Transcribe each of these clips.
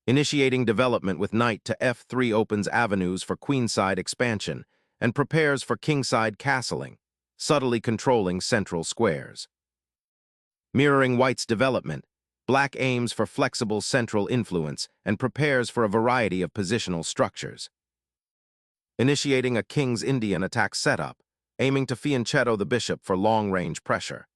Initiating development with knight to f3 opens avenues for queenside expansion and prepares for kingside castling, subtly controlling central squares. Mirroring white's development, black aims for flexible central influence and prepares for a variety of positional structures. Initiating a Kings-Indian attack setup, aiming to fianchetto the bishop for long-range pressure.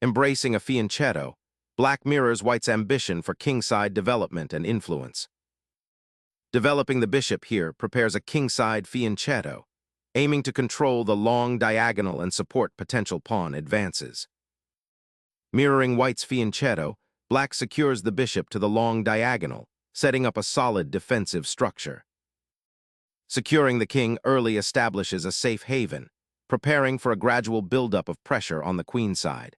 Embracing a fianchetto, black mirrors white's ambition for kingside development and influence. Developing the bishop here prepares a kingside fianchetto, aiming to control the long diagonal and support potential pawn advances. Mirroring white's fianchetto, black secures the bishop to the long diagonal, setting up a solid defensive structure. Securing the king early establishes a safe haven, preparing for a gradual buildup of pressure on the queen side.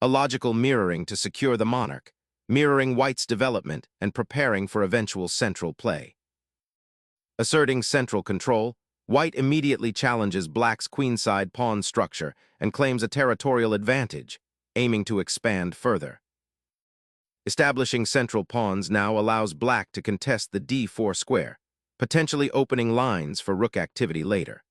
A logical mirroring to secure the monarch, mirroring white's development and preparing for eventual central play. Asserting central control, white immediately challenges black's queenside pawn structure and claims a territorial advantage, aiming to expand further. Establishing central pawns now allows black to contest the d4 square, potentially opening lines for rook activity later.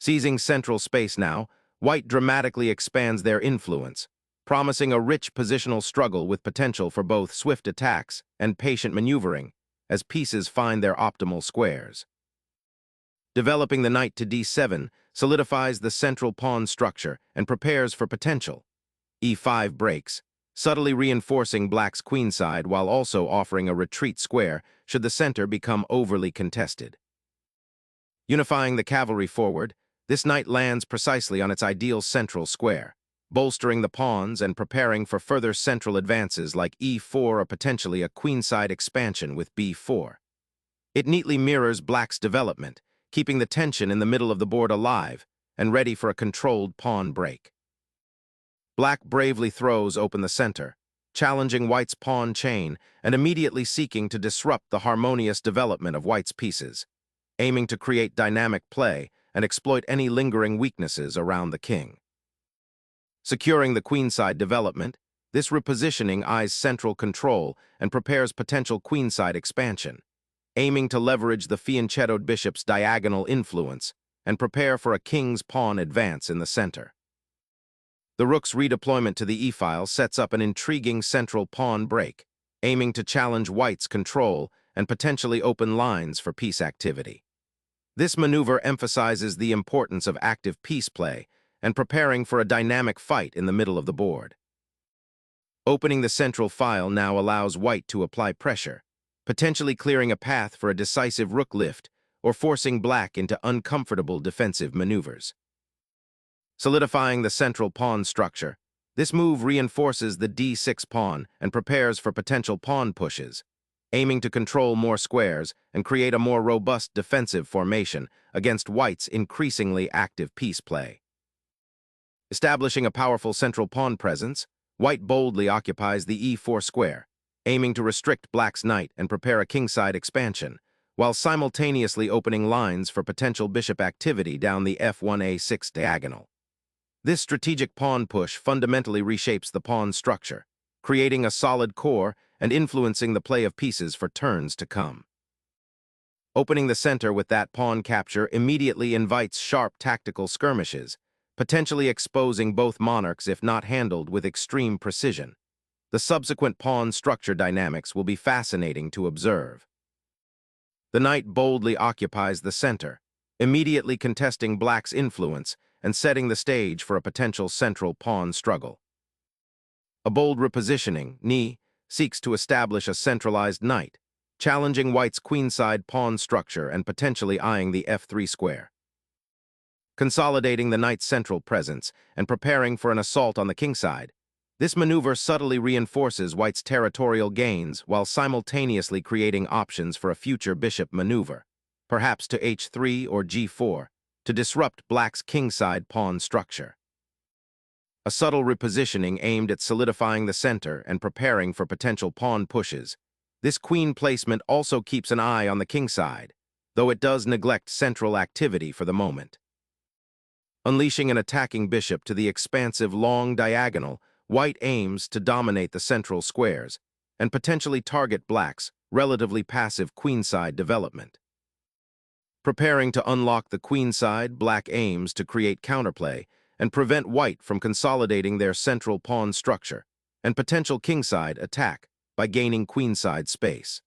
Seizing central space now, white dramatically expands their influence, promising a rich positional struggle with potential for both swift attacks and patient maneuvering as pieces find their optimal squares. Developing the knight to d7 solidifies the central pawn structure and prepares for potential. e5 breaks, subtly reinforcing black's queenside while also offering a retreat square should the center become overly contested. Unifying the cavalry forward, this knight lands precisely on its ideal central square, bolstering the pawns and preparing for further central advances like e4 or potentially a queenside expansion with b4. It neatly mirrors black's development, keeping the tension in the middle of the board alive and ready for a controlled pawn break. Black bravely throws open the center, challenging white's pawn chain and immediately seeking to disrupt the harmonious development of white's pieces, aiming to create dynamic play and exploit any lingering weaknesses around the king. Securing the queenside development, this repositioning eyes central control and prepares potential queenside expansion, aiming to leverage the fianchettoed bishop's diagonal influence and prepare for a king's pawn advance in the center. The rook's redeployment to the e-file sets up an intriguing central pawn break, aiming to challenge white's control and potentially open lines for piece activity. This maneuver emphasizes the importance of active piece play and preparing for a dynamic fight in the middle of the board. Opening the central file now allows white to apply pressure, potentially clearing a path for a decisive rook lift or forcing black into uncomfortable defensive maneuvers. Solidifying the central pawn structure, this move reinforces the d6 pawn and prepares for potential pawn pushes, aiming to control more squares and create a more robust defensive formation against white's increasingly active piece play. Establishing a powerful central pawn presence, white boldly occupies the e4 square, aiming to restrict black's knight and prepare a kingside expansion, while simultaneously opening lines for potential bishop activity down the f1a6 diagonal. This strategic pawn push fundamentally reshapes the pawn structure, creating a solid core and influencing the play of pieces for turns to come. Opening the center with that pawn capture immediately invites sharp tactical skirmishes, potentially exposing both monarchs if not handled with extreme precision. The subsequent pawn structure dynamics will be fascinating to observe. The knight boldly occupies the center, immediately contesting black's influence and setting the stage for a potential central pawn struggle. A bold repositioning, knee, seeks to establish a centralized knight, challenging white's queenside pawn structure and potentially eyeing the f3 square. Consolidating the knight's central presence and preparing for an assault on the kingside, this maneuver subtly reinforces white's territorial gains while simultaneously creating options for a future bishop maneuver, perhaps to h3 or g4, to disrupt black's kingside pawn structure. A subtle repositioning aimed at solidifying the center and preparing for potential pawn pushes. This queen placement also keeps an eye on the kingside, though it does neglect central activity for the moment. Unleashing an attacking bishop to the expansive long diagonal, white aims to dominate the central squares and potentially target black's relatively passive queenside development. Preparing to unlock the queenside, black aims to create counterplay and prevent white from consolidating their central pawn structure and potential kingside attack by gaining queenside space.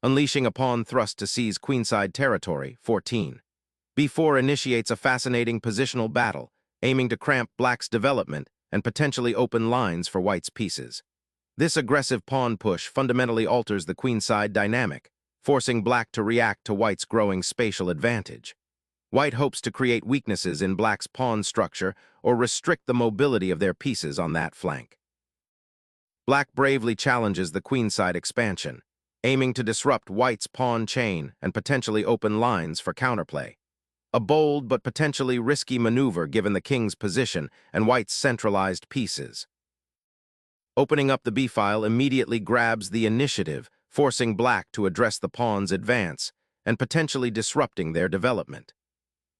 Unleashing a pawn thrust to seize queenside territory, 14. B4 initiates a fascinating positional battle, aiming to cramp black's development and potentially open lines for white's pieces. This aggressive pawn push fundamentally alters the queenside dynamic, forcing black to react to white's growing spatial advantage. White hopes to create weaknesses in black's pawn structure or restrict the mobility of their pieces on that flank. Black bravely challenges the queenside expansion, aiming to disrupt white's pawn chain and potentially open lines for counterplay. A bold but potentially risky maneuver given the king's position and white's centralized pieces. Opening up the b-file immediately grabs the initiative, forcing black to address the pawn's advance and potentially disrupting their development.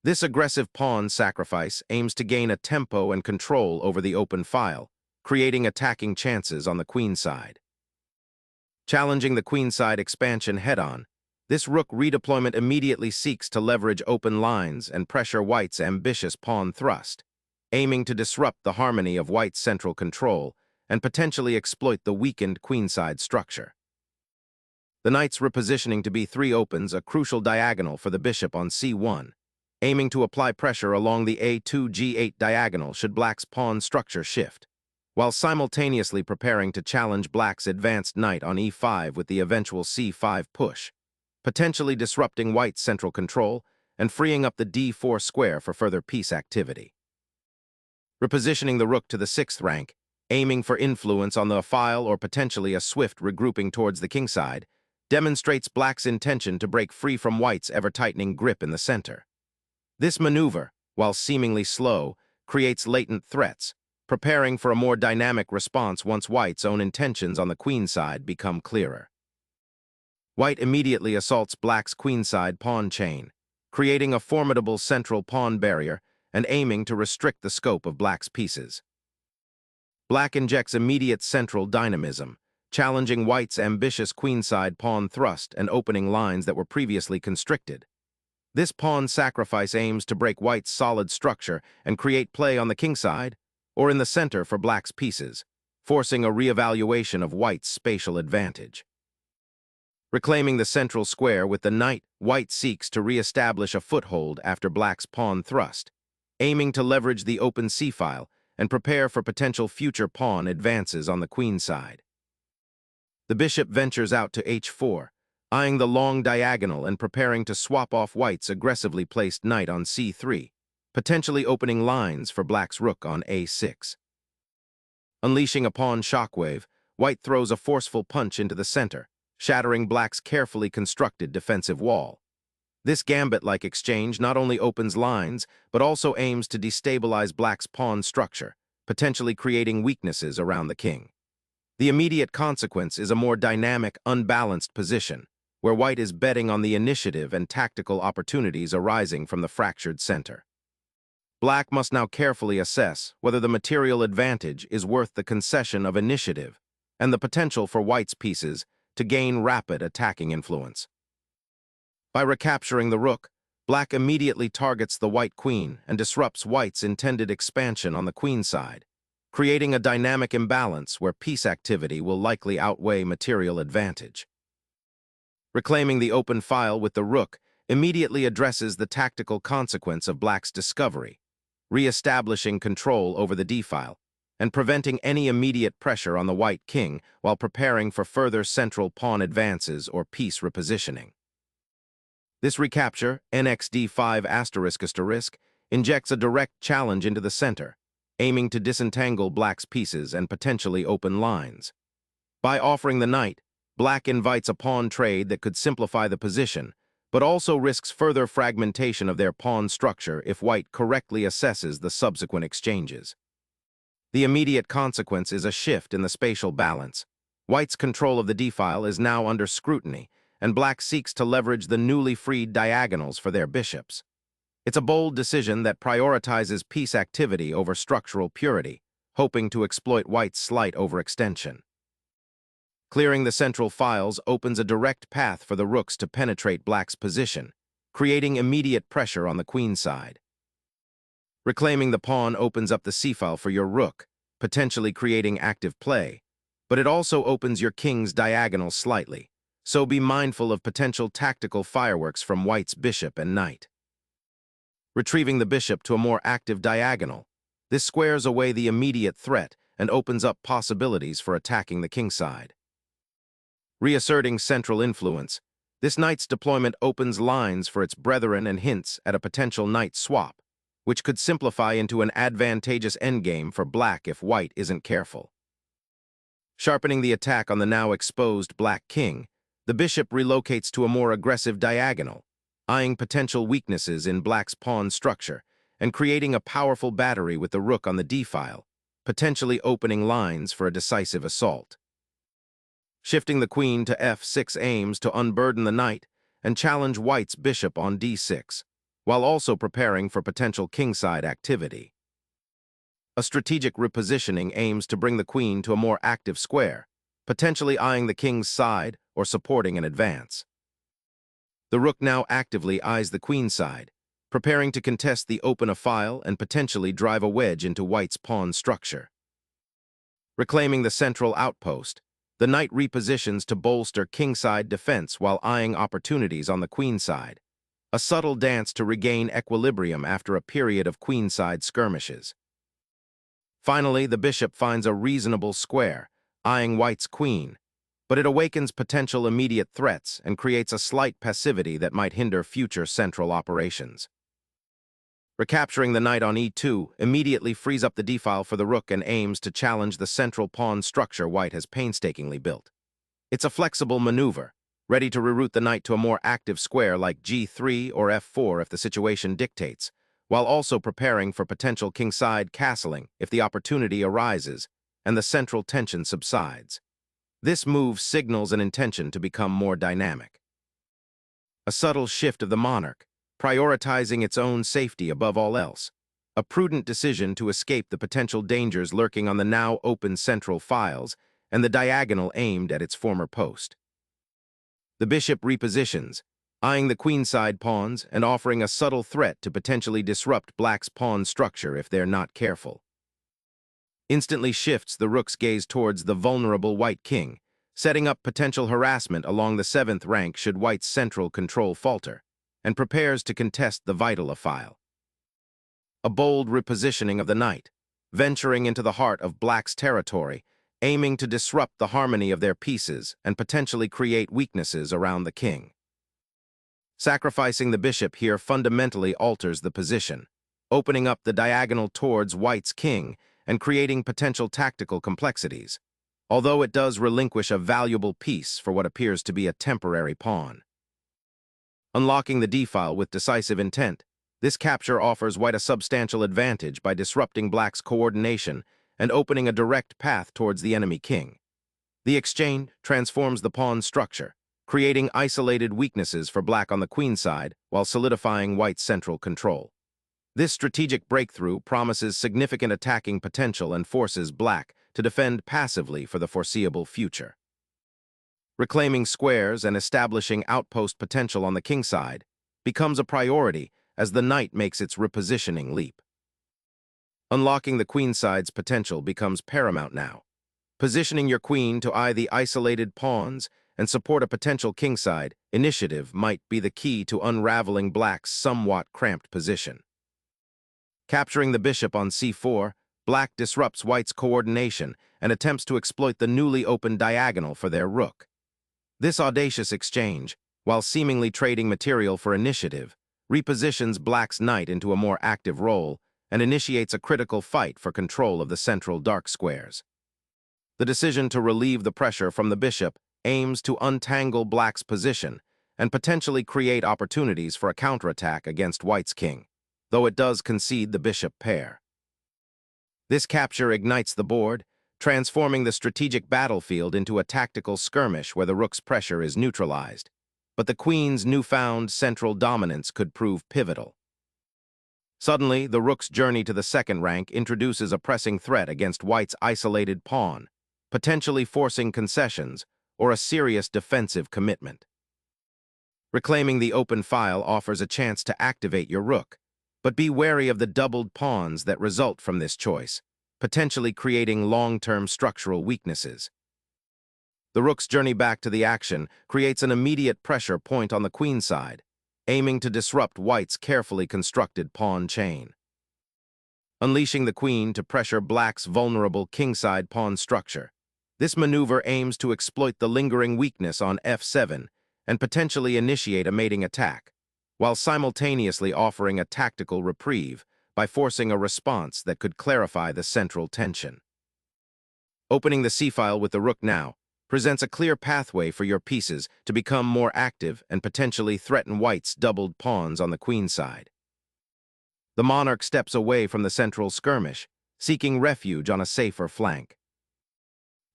This aggressive pawn sacrifice aims to gain a tempo and control over the open file, creating attacking chances on the queenside. Challenging the queenside expansion head-on, this rook redeployment immediately seeks to leverage open lines and pressure white's ambitious pawn thrust, aiming to disrupt the harmony of white's central control and potentially exploit the weakened queenside structure. The knight's repositioning to b3 opens a crucial diagonal for the bishop on c1, aiming to apply pressure along the a2-g8 diagonal should black's pawn structure shift, while simultaneously preparing to challenge black's advanced knight on e5 with the eventual c5 push, potentially disrupting white's central control and freeing up the d4 square for further piece activity. Repositioning the rook to the 6th rank, aiming for influence on the file or potentially a swift regrouping towards the kingside, demonstrates black's intention to break free from white's ever-tightening grip in the center. This maneuver, while seemingly slow, creates latent threats, preparing for a more dynamic response once white's own intentions on the queenside become clearer. White immediately assaults black's queenside pawn chain, creating a formidable central pawn barrier and aiming to restrict the scope of black's pieces. Black injects immediate central dynamism, challenging white's ambitious queenside pawn thrust and opening lines that were previously constricted. This pawn sacrifice aims to break white's solid structure and create play on the kingside or in the center for black's pieces, forcing a reevaluation of white's spatial advantage. Reclaiming the central square with the knight, white seeks to re-establish a foothold after black's pawn thrust, aiming to leverage the open c-file and prepare for potential future pawn advances on the queenside. The bishop ventures out to h4, eyeing the long diagonal and preparing to swap off white's aggressively placed knight on c3, potentially opening lines for black's rook on a6. Unleashing a pawn shockwave, white throws a forceful punch into the center, shattering black's carefully constructed defensive wall. This gambit-like exchange not only opens lines, but also aims to destabilize black's pawn structure, potentially creating weaknesses around the king. The immediate consequence is a more dynamic, unbalanced position, where white is betting on the initiative and tactical opportunities arising from the fractured center. Black must now carefully assess whether the material advantage is worth the concession of initiative and the potential for white's pieces to gain rapid attacking influence. By recapturing the rook, black immediately targets the white queen and disrupts white's intended expansion on the queenside, creating a dynamic imbalance where piece activity will likely outweigh material advantage. Reclaiming the open file with the rook immediately addresses the tactical consequence of black's discovery, re-establishing control over the d-file and preventing any immediate pressure on the white king while preparing for further central pawn advances or piece repositioning. This recapture, nxd5***, injects a direct challenge into the center, aiming to disentangle black's pieces and potentially open lines. By offering the knight, black invites a pawn trade that could simplify the position, but also risks further fragmentation of their pawn structure if white correctly assesses the subsequent exchanges. The immediate consequence is a shift in the spatial balance. White's control of the d-file is now under scrutiny, and black seeks to leverage the newly freed diagonals for their bishops. It's a bold decision that prioritizes piece activity over structural purity, hoping to exploit white's slight overextension. Clearing the central files opens a direct path for the rooks to penetrate black's position, creating immediate pressure on the queen side. Reclaiming the pawn opens up the c-file for your rook, potentially creating active play, but it also opens your king's diagonal slightly, so be mindful of potential tactical fireworks from white's bishop and knight. Retrieving the bishop to a more active diagonal, this squares away the immediate threat and opens up possibilities for attacking the king side. Reasserting central influence, this knight's deployment opens lines for its brethren and hints at a potential knight swap, which could simplify into an advantageous endgame for black if white isn't careful. Sharpening the attack on the now exposed black king, the bishop relocates to a more aggressive diagonal, eyeing potential weaknesses in black's pawn structure and creating a powerful battery with the rook on the d-file, potentially opening lines for a decisive assault. Shifting the queen to f6 aims to unburden the knight and challenge white's bishop on d6, while also preparing for potential kingside activity. A strategic repositioning aims to bring the queen to a more active square, potentially eyeing the king's side or supporting an advance. The rook now actively eyes the queen side, preparing to contest the open file and potentially drive a wedge into white's pawn structure. Reclaiming the central outpost, the knight repositions to bolster kingside defense while eyeing opportunities on the queen side, a subtle dance to regain equilibrium after a period of queenside skirmishes. Finally, the bishop finds a reasonable square, eyeing white's queen, but it awakens potential immediate threats and creates a slight passivity that might hinder future central operations. Recapturing the knight on e2 immediately frees up the d-file for the rook and aims to challenge the central pawn structure white has painstakingly built. It's a flexible maneuver, ready to reroute the knight to a more active square like g3 or f4 if the situation dictates, while also preparing for potential kingside castling if the opportunity arises and the central tension subsides. This move signals an intention to become more dynamic. A subtle shift of the monarch, prioritizing its own safety above all else, a prudent decision to escape the potential dangers lurking on the now open central files and the diagonal aimed at its former post. The bishop repositions, eyeing the queenside pawns and offering a subtle threat to potentially disrupt black's pawn structure if they're not careful. Instantly shifts the rook's gaze towards the vulnerable white king, setting up potential harassment along the 7th rank should white's central control falter, and prepares to contest the vital file. A bold repositioning of the knight, venturing into the heart of black's territory, aiming to disrupt the harmony of their pieces and potentially create weaknesses around the king. Sacrificing the bishop here fundamentally alters the position, opening up the diagonal towards white's king and creating potential tactical complexities, although it does relinquish a valuable piece for what appears to be a temporary pawn. Unlocking the d-file with decisive intent, this capture offers white a substantial advantage by disrupting black's coordination and opening a direct path towards the enemy king. The exchange transforms the pawn structure, creating isolated weaknesses for black on the queen side while solidifying white's central control. This strategic breakthrough promises significant attacking potential and forces black to defend passively for the foreseeable future. Reclaiming squares and establishing outpost potential on the king side becomes a priority as the knight makes its repositioning leap. Unlocking the queen side's potential becomes paramount now. Positioning your queen to eye the isolated pawns and support a potential kingside initiative might be the key to unraveling black's somewhat cramped position. Capturing the bishop on c4, black disrupts white's coordination and attempts to exploit the newly opened diagonal for their rook. This audacious exchange, while seemingly trading material for initiative, repositions black's knight into a more active role and initiates a critical fight for control of the central dark squares. The decision to relieve the pressure from the bishop aims to untangle black's position and potentially create opportunities for a counterattack against white's king, though it does concede the bishop pair. This capture ignites the board, transforming the strategic battlefield into a tactical skirmish where the rook's pressure is neutralized, but the queen's newfound central dominance could prove pivotal. Suddenly, the rook's journey to the 2nd rank introduces a pressing threat against white's isolated pawn, potentially forcing concessions or a serious defensive commitment. Reclaiming the open file offers a chance to activate your rook, but be wary of the doubled pawns that result from this choice, potentially creating long-term structural weaknesses. The rook's journey back to the action creates an immediate pressure point on the queen side, aiming to disrupt white's carefully constructed pawn chain. Unleashing the queen to pressure black's vulnerable kingside pawn structure. This maneuver aims to exploit the lingering weakness on f7 and potentially initiate a mating attack, while simultaneously offering a tactical reprieve by forcing a response that could clarify the central tension. Opening the c-file with the rook now presents a clear pathway for your pieces to become more active and potentially threaten white's doubled pawns on the queen side. The monarch steps away from the central skirmish, seeking refuge on a safer flank.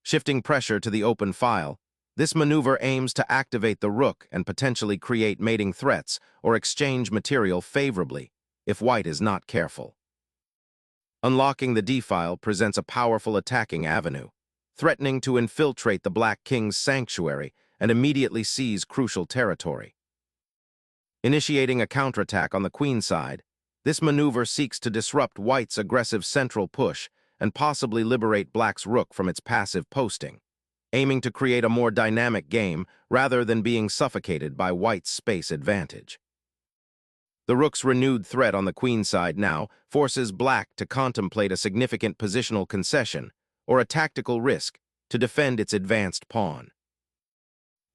Shifting pressure to the open file, this maneuver aims to activate the rook and potentially create mating threats or exchange material favorably if white is not careful. Unlocking the d-file presents a powerful attacking avenue, threatening to infiltrate the black king's sanctuary and immediately seize crucial territory. Initiating a counterattack on the queen side, this maneuver seeks to disrupt white's aggressive central push and possibly liberate black's rook from its passive posting, aiming to create a more dynamic game rather than being suffocated by white's space advantage. The rook's renewed threat on the queen side now forces black to contemplate a significant positional concession or a tactical risk to defend its advanced pawn.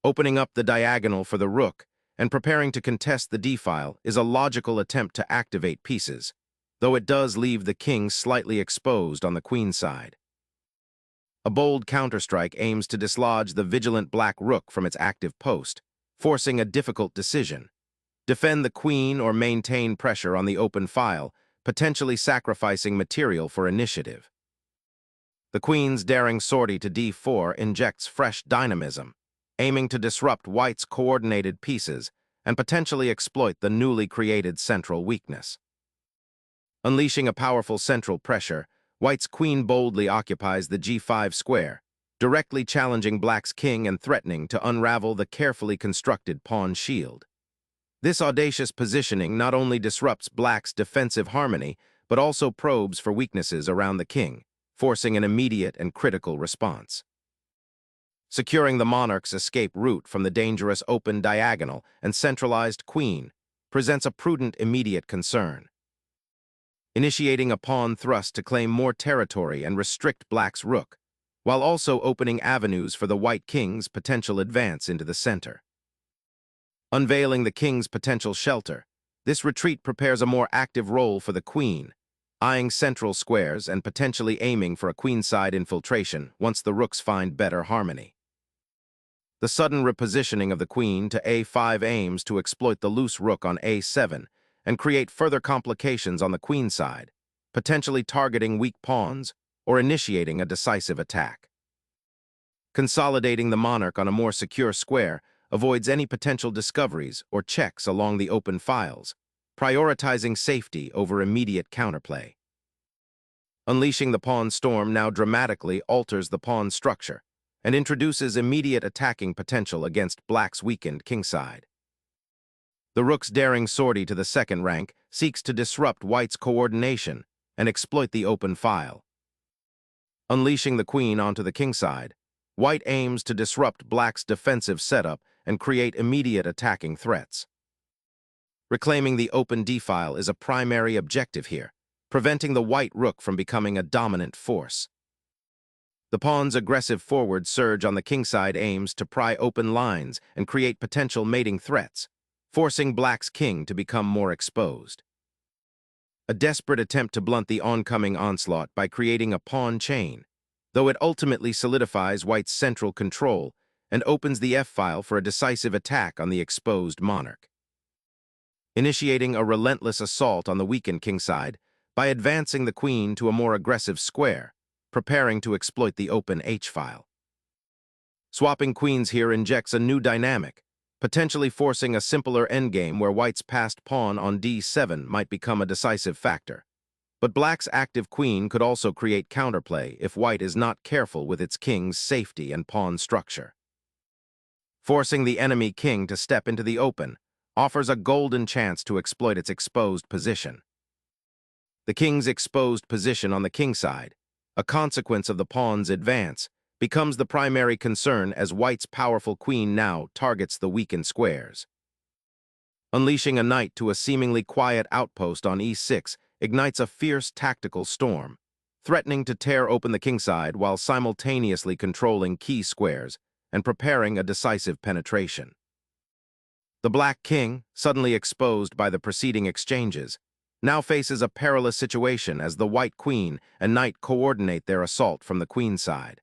Opening up the diagonal for the rook and preparing to contest the d-file is a logical attempt to activate pieces, though it does leave the king slightly exposed on the queen side. A bold counterstrike aims to dislodge the vigilant black rook from its active post, forcing a difficult decision. Defend the queen or maintain pressure on the open file, potentially sacrificing material for initiative. The queen's daring sortie to d4 injects fresh dynamism, aiming to disrupt white's coordinated pieces and potentially exploit the newly created central weakness. Unleashing a powerful central pressure, white's queen boldly occupies the g5 square, directly challenging black's king and threatening to unravel the carefully constructed pawn shield. This audacious positioning not only disrupts black's defensive harmony, but also probes for weaknesses around the king, forcing an immediate and critical response. Securing the monarch's escape route from the dangerous open diagonal and centralized queen presents a prudent immediate concern. Initiating a pawn thrust to claim more territory and restrict black's rook, while also opening avenues for the white king's potential advance into the center. Unveiling the king's potential shelter, this retreat prepares a more active role for the queen, eyeing central squares and potentially aiming for a queenside infiltration once the rooks find better harmony. The sudden repositioning of the queen to a5 aims to exploit the loose rook on a7 and create further complications on the queen side, potentially targeting weak pawns or initiating a decisive attack. Consolidating the monarch on a more secure square avoids any potential discoveries or checks along the open files, prioritizing safety over immediate counterplay. Unleashing the pawn storm now dramatically alters the pawn structure and introduces immediate attacking potential against black's weakened kingside. The rook's daring sortie to the second rank seeks to disrupt white's coordination and exploit the open file. Unleashing the queen onto the kingside, white aims to disrupt black's defensive setup and create immediate attacking threats. Reclaiming the open d-file is a primary objective here, preventing the white rook from becoming a dominant force. The pawn's aggressive forward surge on the kingside aims to pry open lines and create potential mating threats, forcing black's king to become more exposed. A desperate attempt to blunt the oncoming onslaught by creating a pawn chain, though it ultimately solidifies white's central control and opens the f-file for a decisive attack on the exposed monarch. Initiating a relentless assault on the weakened kingside by advancing the queen to a more aggressive square, preparing to exploit the open h-file. Swapping queens here injects a new dynamic, potentially forcing a simpler endgame where white's passed pawn on d7 might become a decisive factor. But black's active queen could also create counterplay if white is not careful with its king's safety and pawn structure. forcing the enemy king to step into the open, offers a golden chance to exploit its exposed position. The king's exposed position on the king side, a consequence of the pawn's advance, becomes the primary concern as white's powerful queen now targets the weakened squares. Unleashing a knight to a seemingly quiet outpost on e6 ignites a fierce tactical storm, threatening to tear open the kingside while simultaneously controlling key squares and preparing a decisive penetration. The black king, suddenly exposed by the preceding exchanges, now faces a perilous situation as the white queen and knight coordinate their assault from the queen side.